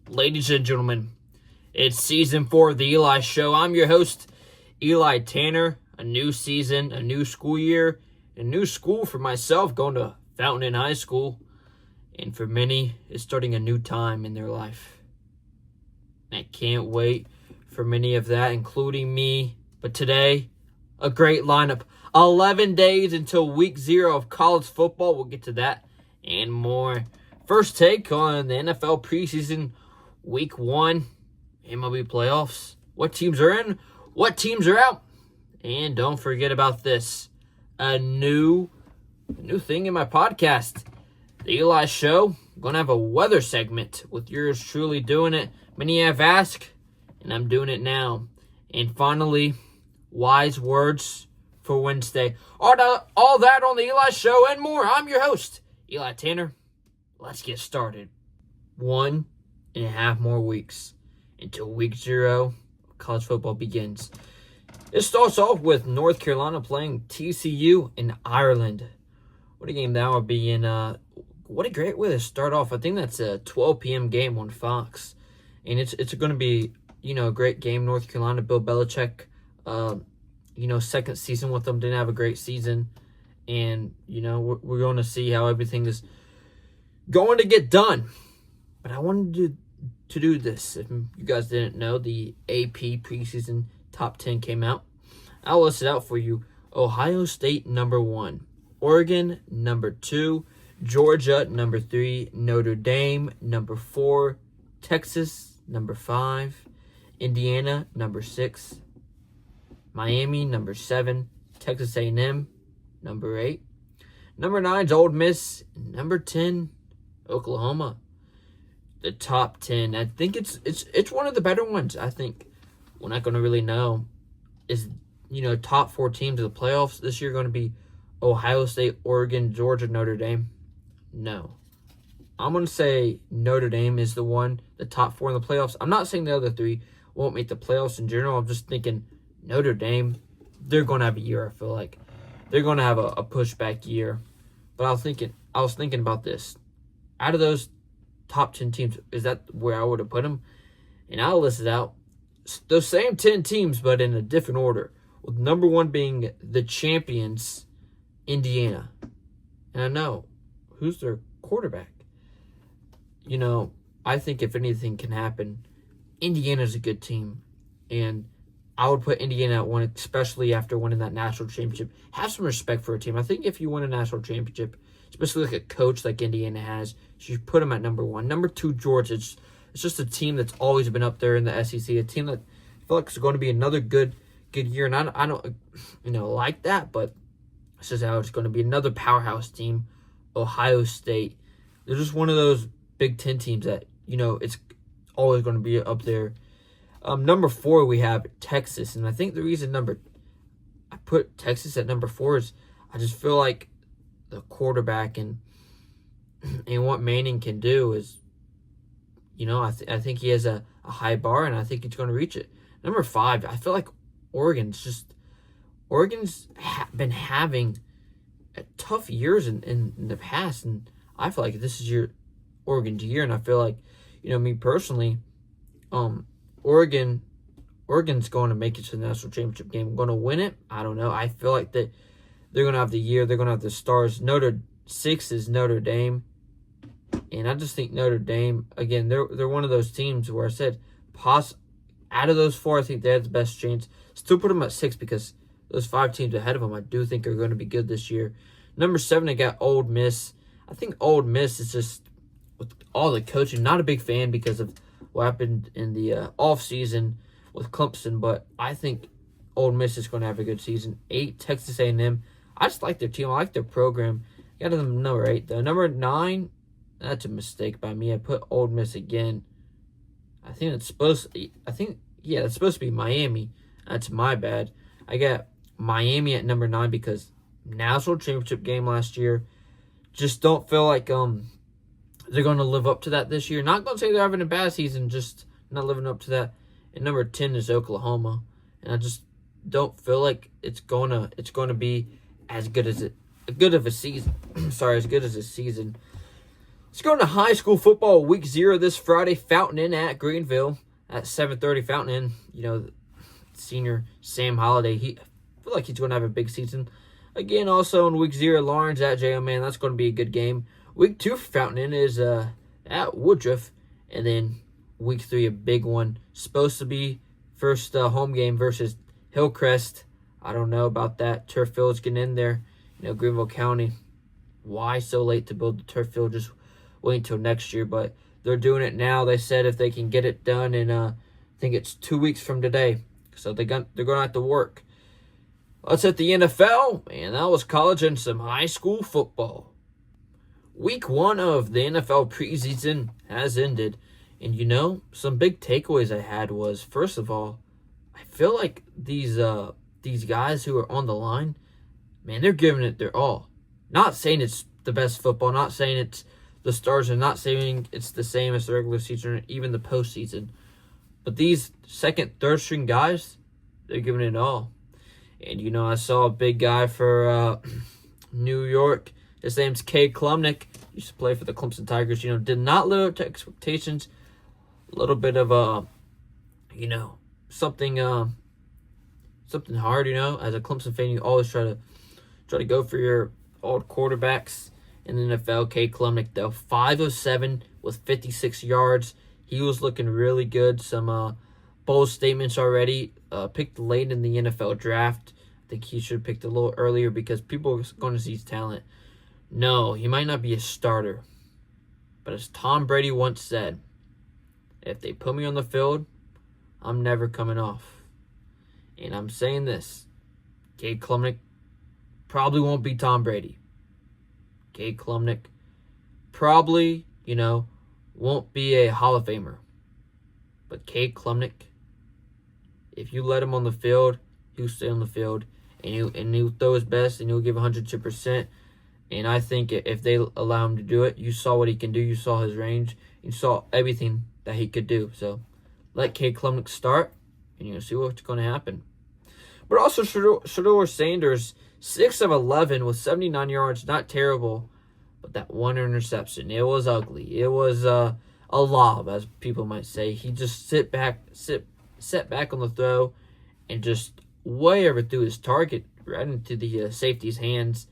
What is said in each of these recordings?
Ladies and gentlemen, it's season 4 of the Eli Show. I'm your host, Eli Tanner. A new season, a new school year, a new school for myself, going to Fountain High School. And for many, it's starting a new time in their life. I can't wait for many of that, including me. But today, a great lineup. 11 days until week 0 of college football. We'll get to that and more. First take on the NFL preseason week 1 MLB playoffs. What teams are in, what teams are out. And don't forget about this. A new thing in my podcast. The Eli Show. I'm going to have a weather segment with yours truly doing it. Many have asked, and I'm doing it now. And finally, wise words for Wednesday. All that on the Eli Show and more. I'm your host, Eli Tanner. Let's get started. 1.5 more weeks until week 0 of college football begins. It starts off with North Carolina playing TCU in Ireland. What a game that would be in. What a great way to start off. I think that's a 12 p.m. game on Fox. And it's going to be, a great game. North Carolina, Bill Belichick, second season with them, didn't have a great season. And, we're going to see how everything is going to get done. But I wanted to do this. If you guys didn't know, the AP preseason top 10 came out. I'll list it out for you. Ohio State, number 1. Oregon, number 2. Georgia, number 3. Notre Dame, number 4. Texas, number 5. Indiana, number 6. Miami, number 7. Texas A&M, number 8. Number 9 is Ole Miss. Number 10, Oklahoma. The top 10. I think it's one of the better ones. I think we're not going to really know. Is, top 4 teams of the playoffs this year going to be Ohio State, Oregon, Georgia, Notre Dame? No. I'm going to say Notre Dame is the top 4 in the playoffs. I'm not saying the other 3 won't make the playoffs in general. I'm just thinking Notre Dame, they're going to have a year, I feel like. They're going to have a pushback year. But I was thinking about this. Out of those top 10 teams, is that where I would have put them? And I'll list it out. Those same 10 teams, but in a different order. With number 1 being the champions, Indiana. And I know, who's their quarterback? I think if anything can happen, Indiana's a good team. And I would put Indiana at 1, especially after winning that national championship. Have some respect for a team. I think if you win a national championship, especially like a coach like Indiana has, you should put them at number 1. Number 2, Georgia. It's just a team that's always been up there in the SEC. A team that I feel like is going to be another good year. And I don't like that, but this is how it's going to be. Another powerhouse team, Ohio State. They're just one of those Big Ten teams that, it's always going to be up there. Number 4, we have Texas. And I think the reason I put Texas at number 4 is I just feel like the quarterback and what Manning can do is, I think he has a high bar, and I think he's going to reach it. Number 5, I feel like Oregon's been having tough years in the past, and I feel like this is Oregon's year, and I feel like, me personally, Oregon's going to make it to the national championship game. Going to win it? I don't know. I feel like that they're going to have the year. They're going to have the stars. 6 is Notre Dame. And I just think Notre Dame, again, they're one of those teams where I said, out of those 4, I think they have the best chance. Still put them at 6 because those 5 teams ahead of them I do think are going to be good this year. Number 7, I got Ole Miss. I think Ole Miss is just, with all the coaching, not a big fan because of what happened in the offseason with Clemson, but I think Ole Miss is going to have a good season. 8, Texas A&M. I just like their team. I like their program. Got them number 8, though. Number 9, that's a mistake by me. I put Ole Miss again. I think that's supposed to be Miami. That's my bad. I got Miami at number 9 because national championship game last year. Just don't feel like they're going to live up to that this year. Not going to say they're having a bad season, just not living up to that. And number 10 is Oklahoma. And I just don't feel like it's going to be as good as a season. Let's go into high school football week 0 this Friday. Fountain Inn at Greenville at 7:30. Fountain Inn, senior Sam Holiday. I feel like he's going to have a big season. Again, also in week 0, Lawrence at J.O. Man. That's going to be a good game. Week 2 for Fountain Inn is at Woodruff. And then week 3, a big one. Supposed to be first home game versus Hillcrest. I don't know about that. Turf field's getting in there. Greenville County. Why so late to build the turf field? Just wait until next year. But they're doing it now. They said if they can get it done in, I think it's 2 weeks from today. So they're going to have to work. Let's hit the NFL. And that was college and some high school football. Week 1 of the NFL preseason has ended. And some big takeaways I had was, first of all, I feel like these guys who are on the line, man, they're giving it their all. Not saying it's the best football, not saying it's the stars, and not saying it's the same as the regular season or even the postseason. But these second, third string guys, they're giving it all. And, I saw a big guy for New York. His name's Cade Klubnik. Used to play for the Clemson Tigers. Did not live up to expectations. A little bit of something hard. As a Clemson fan, you always try to go for your old quarterbacks in the NFL. Cade Klubnik, though, 5 of 7 with 56 yards. He was looking really good. Some bold statements already. Picked late in the NFL draft. I think he should have picked a little earlier because people are going to see his talent. No, he might not be a starter. But as Tom Brady once said, if they put me on the field, I'm never coming off. And I'm saying this. Cade Klubnik probably won't be Tom Brady. Cade Klubnik probably, won't be a Hall of Famer. But Cade Klubnik, if you let him on the field, he'll stay on the field. And he'll throw his best, and he'll give 102%. And I think if they allow him to do it, you saw what he can do. You saw his range. You saw everything that he could do. So let Cade Klubnik start, and you'll see what's going to happen. But also Shedeur Sanders, 6 of 11 with 79 yards. Not terrible, but that one interception, it was ugly. It was a lob, as people might say. He just set back on the throw and just way overthrew his target right into the safety's hands.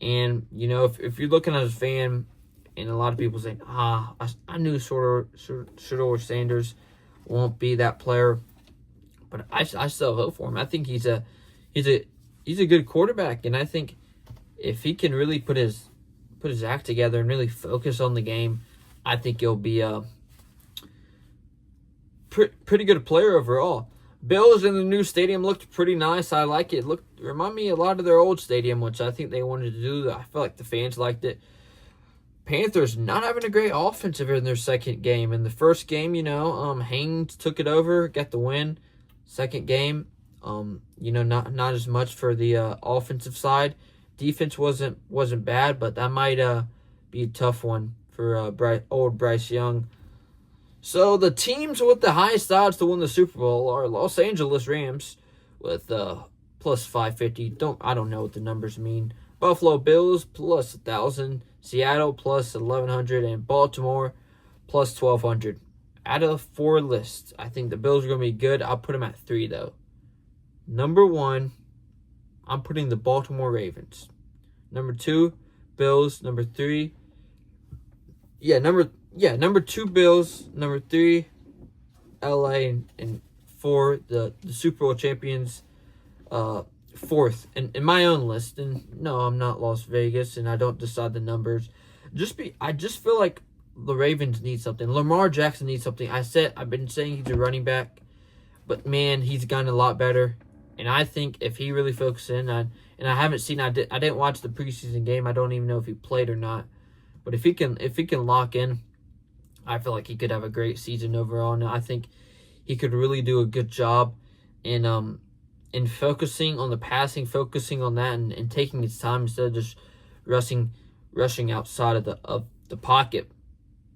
And, if you're looking as a fan, and a lot of people say, I knew Shedeur Sanders won't be that player, but I still hope for him. I think he's a good quarterback, and I think if he can really put his act together and really focus on the game, I think he'll be a pretty good player overall. Bills in the new stadium looked pretty nice. I like it. Remind me a lot of their old stadium, which I think they wanted to do. I feel like the fans liked it. Panthers not having a great offensive in their second game. In the first game, Haynes took it over, got the win. Second game, not as much for the offensive side. Defense wasn't bad, but that might be a tough one for old Bryce Young. So the teams with the highest odds to win the Super Bowl are Los Angeles Rams with plus 550. I don't know what the numbers mean. Buffalo Bills plus 1,000. Seattle plus 1,100. And Baltimore plus 1,200. Out of the 4 lists, I think the Bills are going to be good. I'll put them at 3, though. Number 1, I'm putting the Baltimore Ravens. Number 2, Bills. Number 3, number 2, Bills. Number 3, LA. And 4, the Super Bowl champions. 4th in my own list. And no, I'm not Las Vegas, and I don't decide the numbers. I just feel like the Ravens need something. Lamar Jackson needs something. I've been saying he's a running back, but man, he's gotten a lot better. And I think if he really focuses in on, and I didn't watch the preseason game. I don't even know if he played or not. But if he can lock in, I feel like he could have a great season overall. And I think he could really do a good job in focusing on the passing, focusing on that, and taking his time instead of just rushing outside of the pocket.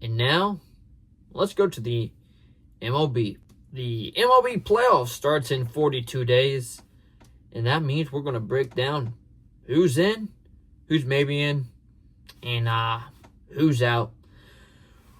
And now, let's go to the MLB. The MLB playoffs starts in 42 days, and that means we're going to break down who's in, who's maybe in, and who's out.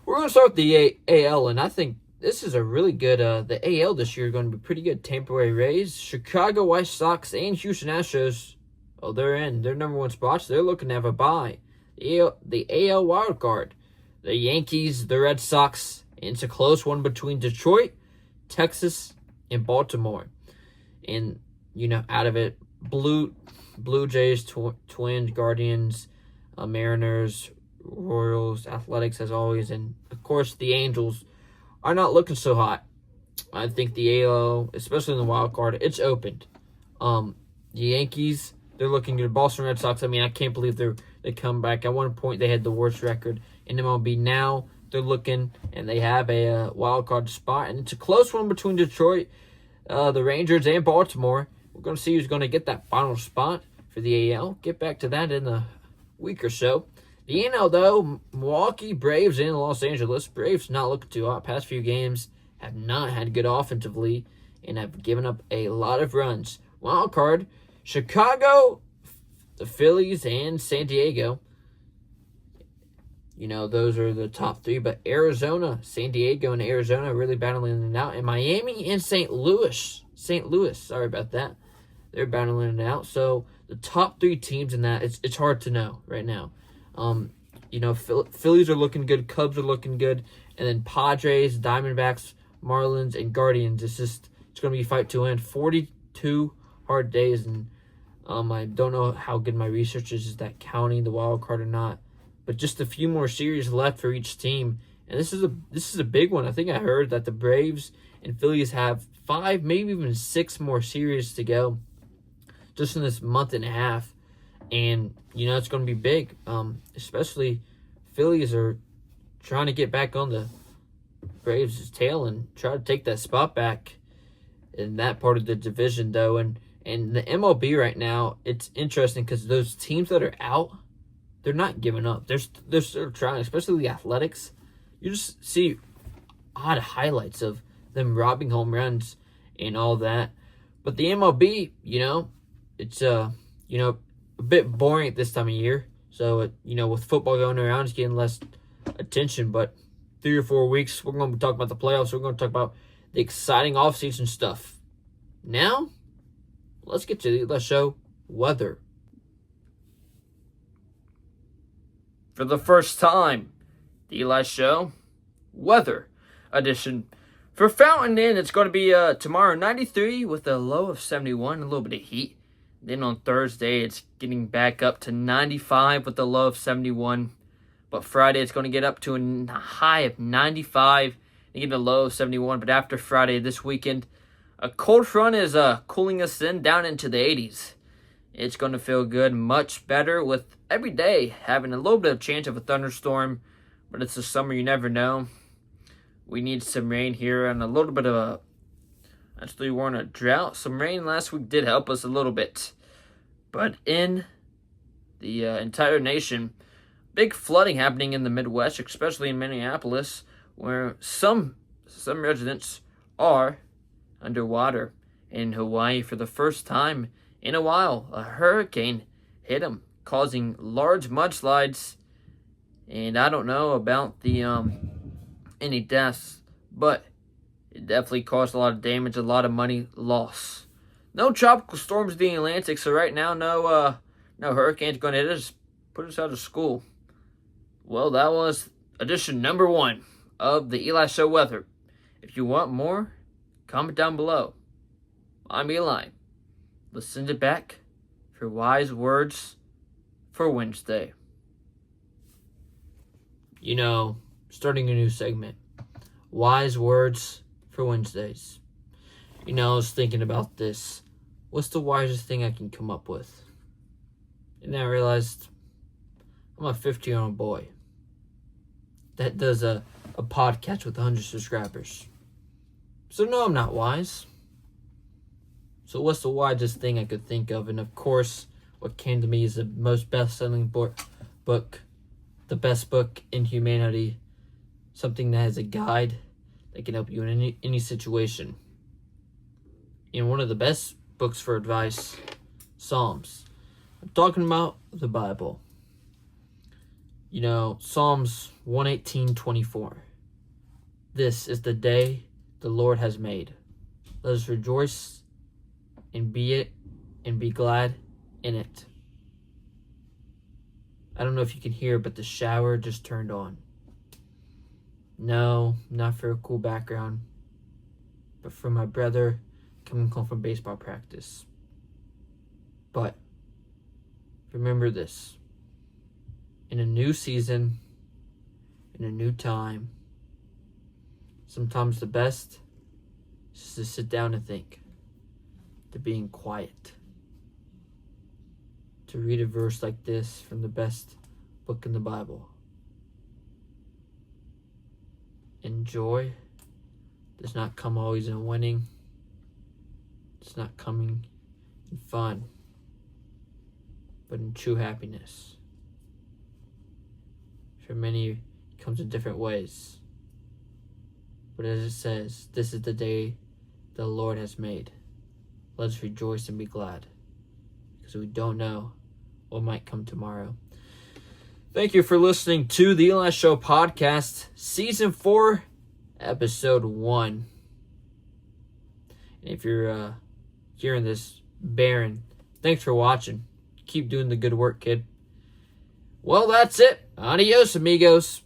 We're going to start with the AL, and I think this is a really good, the AL this year is going to be pretty good. Tampa Bay Rays, Chicago White Sox, and Houston Astros, oh, they're in their number one spots. They're looking to have a bye. The AL wild card, the Yankees, the Red Sox, and it's a close one between Detroit, Texas, and Baltimore. And, out of it, Blue Jays, Twins, Guardians, Mariners, Royals, Athletics as always, and of course the Angels are not looking so hot. I think the AL, especially in the wild card, it's opened. The Yankees, they're looking good. Boston Red Sox, I can't believe they come back. At one point, they had the worst record in MLB. Now they're looking, and they have a wild card spot, and it's a close one between Detroit, the Rangers, and Baltimore. We're going to see who's going to get that final spot for the AL. Get back to that in a week or so. The NL, though, Milwaukee, Braves, and Los Angeles. Braves not looking too hot. Past few games have not had good offensively and have given up a lot of runs. Wild card, Chicago, the Phillies, and San Diego. Those are the top three. But Arizona, San Diego, and Arizona are really battling it out. And Miami and St. Louis, sorry about that. They're battling it out. So the top three teams in that, it's hard to know right now. Phillies are looking good, Cubs are looking good, and then Padres, Diamondbacks, Marlins, and Guardians. It's going to be fight to win. 42 hard days, and I don't know how good my research is that counting the wild card or not, but just a few more series left for each team, and this is a big one. I think I heard that the Braves and Phillies have 5, maybe even 6 more series to go, just in this month and a half. And, it's going to be big. Especially Phillies are trying to get back on the Braves' tail and try to take that spot back in that part of the division, though. And the MLB right now, it's interesting because those teams that are out, they're not giving up. They're still trying, especially the Athletics. You just see odd highlights of them robbing home runs and all that. But the MLB, it's, a bit boring at this time of year. So, with football going around, it's getting less attention. But 3 or 4 weeks, we're going to be talking about the playoffs. We're going to talk about the exciting offseason stuff. Now, let's get to the show, weather. For the first time, the Eli Show, weather edition. For Fountain Inn, it's going to be tomorrow 93 with a low of 71, a little bit of heat. Then on Thursday, it's getting back up to 95 with a low of 71. But Friday, it's going to get up to a high of 95 and get a low of 71. But after Friday, this weekend, a cold front is cooling us down into the 80s. It's going to feel good, much better with every day having a little bit of chance of a thunderstorm. But it's the summer, you never know. We need some rain here and a little bit of a... Actually, we're in a drought. Some rain last week did help us a little bit. But in the entire nation, big flooding happening in the Midwest, especially in Minneapolis, where some residents are underwater. In Hawaii, for the first time in a while, a hurricane hit them, causing large mudslides. And I don't know about the any deaths, but it definitely caused a lot of damage, a lot of money loss. No tropical storms in the Atlantic, so right now no hurricanes going to hit us, put us out of school. Well, that was edition number 1 of the Eli Show weather. If you want more, comment down below. I'm Eli. Let's send it back for wise words for Wednesday. Starting a new segment. Wise words for Wednesdays. I was thinking about this. What's the wisest thing I can come up with? And then I realized I'm a 15-year-old boy that does a podcast with 100 subscribers. So no, I'm not wise. So what's the wisest thing I could think of? And of course, what came to me is the most best-selling book, the best book in humanity. Something that has a guide that can help you in any situation. And one of the best books for advice, Psalms. I'm talking about the Bible. Psalms 118:24. This is the day the Lord has made. Let us rejoice and be glad in it. I don't know if you can hear, but the shower just turned on. No, not for a cool background, but for my brother coming home from baseball practice. But remember this. In a new season, in a new time, sometimes the best is just to sit down and think, to being quiet, to read a verse like this from the best book in the Bible. And joy does not come always in winning. It's not coming in fun, but in true happiness. For many, it comes in different ways. But as it says, this is the day the Lord has made. Let us rejoice and be glad, because we don't know what might come tomorrow. Thank you for listening to the Eli Show Podcast, Season 4, Episode 1. And if you're hearing this, Baron, thanks for watching. Keep doing the good work, kid. Well, that's it. Adios, amigos.